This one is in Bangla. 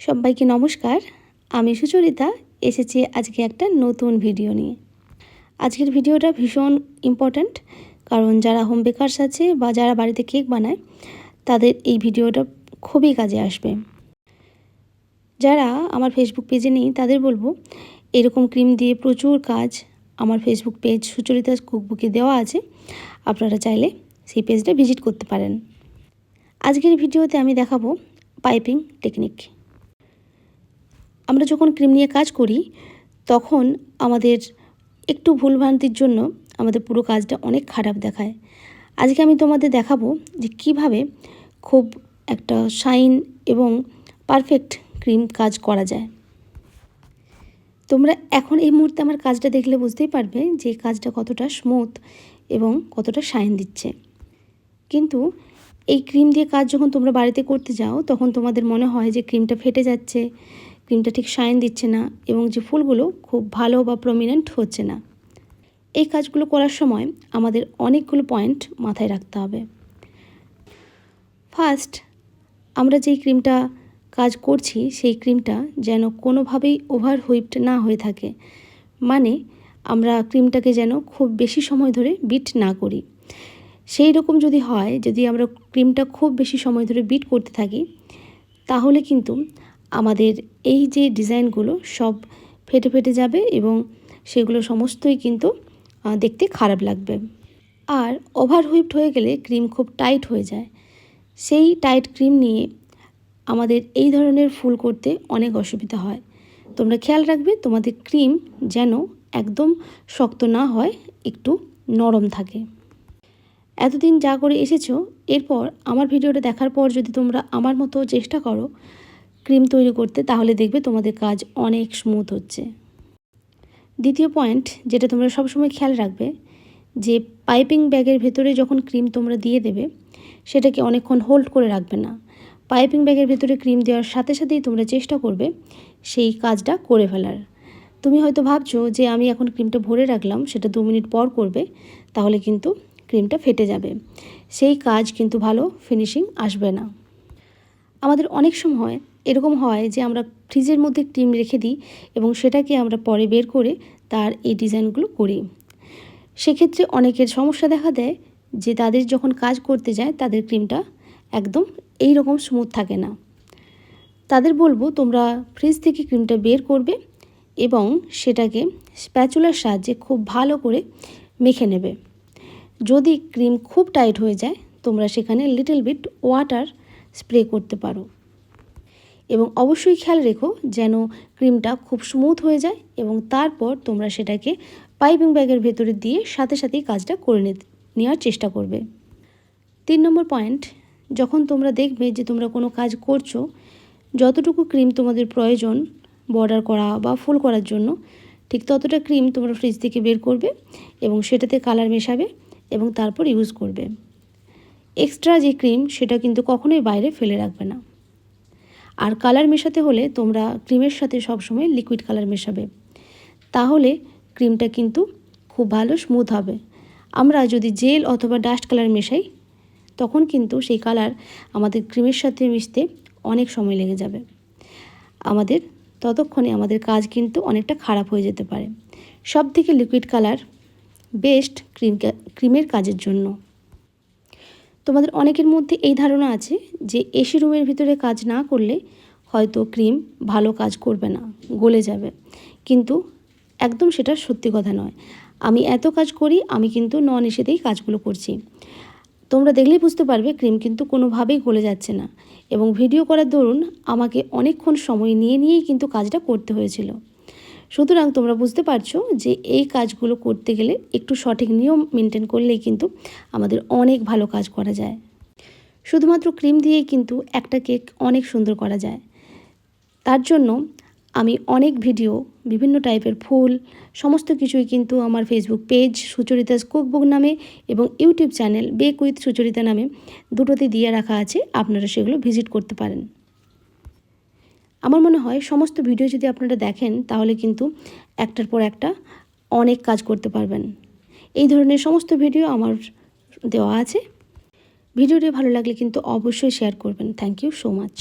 সবাইকে নমস্কার। আমি সুচরিতা এসেছি আজকে একটা নতুন ভিডিও নিয়ে। আজকের ভিডিওটা ভীষণ ইম্পর্ট্যান্ট, কারণ যারা হোম বেকারস আছে বা যারা বাড়িতে কেক বানায় তাদের এই ভিডিওটা খুবই কাজে আসবে। যারা আমার ফেসবুক পেজে নেই তাদের বলবো, এরকম ক্রিম দিয়ে প্রচুর কাজ আমার ফেসবুক পেজ সুচরিতা কুকবুকে দেওয়া আছে, আপনারা চাইলে সেই পেজটা ভিজিট করতে পারেন। আজকের ভিডিওতে আমি দেখাবো পাইপিং টেকনিক। আমরা যখন ক্রিম নিয়ে কাজ করি তখন আমাদের একটু ভুলভ্রান্তির জন্য আমাদের পুরো কাজটা অনেক খারাপ দেখায়। আজকে আমি তোমাদের দেখাবো যে কিভাবে খুব একটা শাইন এবং পারফেক্ট ক্রিম কাজ করা যায়। তোমরা এখন এই মুহূর্তে আমার কাজটা দেখলে বুঝতেই পারবে যে কাজটা কতটা স্মুথ এবং কতটা শাইন দিচ্ছে। কিন্তু এই ক্রিম দিয়ে কাজ যখন তোমরা বাড়িতে করতে যাও তখন তোমাদের মনে হয় যে ক্রিমটা ফেটে যাচ্ছে, ক্রিমটা ঠিক শাইন দিচ্ছে না এবং যে ফুলগুলো খুব ভালো বা প্রমিনেন্ট হচ্ছে না। এই কাজগুলো করার সময় আমাদের অনেকগুলো পয়েন্ট মাথায় রাখতে হবে। ফার্স্ট, আমরা যেই ক্রিমটা কাজ করছি সেই ক্রিমটা যেন কোনোভাবেই ওভার হুইপড না হয়ে থাকে, মানে আমরা ক্রিমটাকে যেন খুব বেশি সময় ধরে বিট না করি। সেই রকম যদি হয়, যদি আমরা ক্রিমটা খুব বেশি সময় ধরে বিট করতে থাকি তাহলে কিন্তু আমাদের এই যে ডিজাইনগুলো সব ফেটে ফেটে যাবে এবং সেগুলো সমস্তই কিন্তু দেখতে খারাপ লাগবে। আর ওভার হুইপড হয়ে গেলে ক্রিম খুব টাইট হয়ে যায়। সেই টাইট ক্রিম নিয়ে আমাদের এই ধরনের ফুল করতে অনেক অসুবিধা হয়। তোমরা খেয়াল রাখবে তোমাদের ক্রিম যেন একদম শক্ত না হয়, একটু নরম থাকে। এতদিন যা করে এসেছো, এরপর আমার ভিডিওটা দেখার পর যদি তোমরা আমার মতো চেষ্টা করো ক্রিম তৈরি করতে, তাহলে দেখবে তোমাদের কাজ অনেক স্মুথ হচ্ছে। দ্বিতীয় পয়েন্ট যেটা তোমরা সবসময় খেয়াল রাখবে, যে পাইপিং ব্যাগের ভেতরে যখন ক্রিম তোমরা দিয়ে দেবে সেটাকে অনেকক্ষণ হোল্ড করে রাখবে না। পাইপিং ব্যাগের ভেতরে ক্রিম দেওয়ার সাথে সাথেই তোমরা চেষ্টা করবে সেই কাজটা করে ফেলার। তুমি হয়তো ভাবছো যে আমি এখন ক্রিমটা ভরে রাখলাম, সেটা 2 মিনিট পর করবে, তাহলে কিন্তু ক্রিমটা ফেটে যাবে। সেই কাজ কিন্তু ভালো ফিনিশিং আসবে না। আমাদের অনেক সময় এরকম হয় যে আমরা ফ্রিজের মধ্যে ক্রিম রেখে দিই এবং সেটাকে আমরা পরে বের করে তার এই ডিজাইনগুলো করি। সেক্ষেত্রে অনেকের সমস্যা দেখা দেয় যে তাদের যখন কাজ করতে যায় তাদের ক্রিমটা একদম এই রকম স্মুথ থাকে না। তাদের বলবো তোমরা ফ্রিজ থেকে ক্রিমটা বের করবে এবং সেটাকে স্প্যাচুলার সাহায্যে খুব ভালো করে মেখে নেবে। যদি ক্রিম খুব টাইট হয়ে যায় তোমরা সেখানে লিটল বিট ওয়াটার স্প্রে করতে পারো এবং অবশ্যই খেয়াল রেখো যেন ক্রিমটা খুব স্মুথ হয়ে যায় এবং তারপর তোমরা সেটাকে পাইপিং ব্যাগের ভেতরে দিয়ে সাথে সাথেই কাজটা করে নেওয়ার চেষ্টা করবে। 3 নম্বর পয়েন্ট, যখন তোমরা দেখবে যে তোমরা কোনো কাজ করছো, যতটুকু ক্রিম তোমাদের প্রয়োজন বর্ডার করা বা ফুল করার জন্য ঠিক ততটা ক্রিম তোমরা ফ্রিজ থেকে বের করবে এবং সেটাতে কালার মেশাবে এবং তারপর ইউজ করবে। এক্সট্রা যে ক্রিম সেটা কিন্তু কখনোই বাইরে ফেলে রাখবে না। আর কালার মেশাতে হলে তোমরা ক্রিমের সাথে সবসময় লিকুইড কালার মেশাবে, তাহলে ক্রিমটা কিন্তু খুব ভালো স্মুথ হবে। আমরা যদি জেল অথবা ডাস্ট কালার মেশাই তখন কিন্তু সেই কালার আমাদের ক্রিমের সাথে মিশতে অনেক সময় লেগে যাবে, আমাদের ততক্ষণে আমাদের কাজ কিন্তু অনেকটা খারাপ হয়ে যেতে পারে। সব থেকে লিকুইড কালার বেস্ট ক্রিমের কাজের জন্য। তোমাদের অনেকের মধ্যে এই ধারণা আছে যে এসি রুমের ভিতরে কাজ না করলে হয়তো ক্রিম ভালো কাজ করবে না, গলে যাবে, কিন্তু একদম সেটা সত্যি কথা নয়। আমি এত কাজ করি, আমি কিন্তু নন এসিতেই কাজগুলো করছি। তোমরা দেখলেই বুঝতে পারবে ক্রিম কিন্তু কোনোভাবেই গলে যাচ্ছে না এবং ভিডিও করার দরুন আমাকে অনেকক্ষণ সময় নিয়েই কিন্তু কাজটা করতে হয়েছিল। সুতরাং তোমরা বুঝতে পারছো যে এই কাজগুলো করতে গেলে একটু সঠিক নিয়ম মেনটেন করলেই কিন্তু আমাদের অনেক ভালো কাজ করা যায়। শুধুমাত্র ক্রিম দিয়েই কিন্তু একটা কেক অনেক সুন্দর করা যায়। তার জন্য আমি অনেক ভিডিও, বিভিন্ন টাইপের ফুল, সমস্ত কিছুই কিন্তু আমার ফেসবুক পেজ সুচরিতাস কুকবুক নামে এবং YouTube channel bake with Sucharita নামে দুটোতে দিয়ে রাখা আছে, আপনারা সেগুলো ভিজিট করতে পারেন। আমার মনে হয় সমস্ত ভিডিও যদি আপনারা দেখেন তাহলে কিন্তু একটার পর একটা অনেক কাজ করতে পারবেন। এই ধরনের সমস্ত ভিডিও আমার দেওয়া আছে। ভিডিওটি ভালো লাগলে কিন্তু অবশ্যই শেয়ার করবেন। Thank you so much.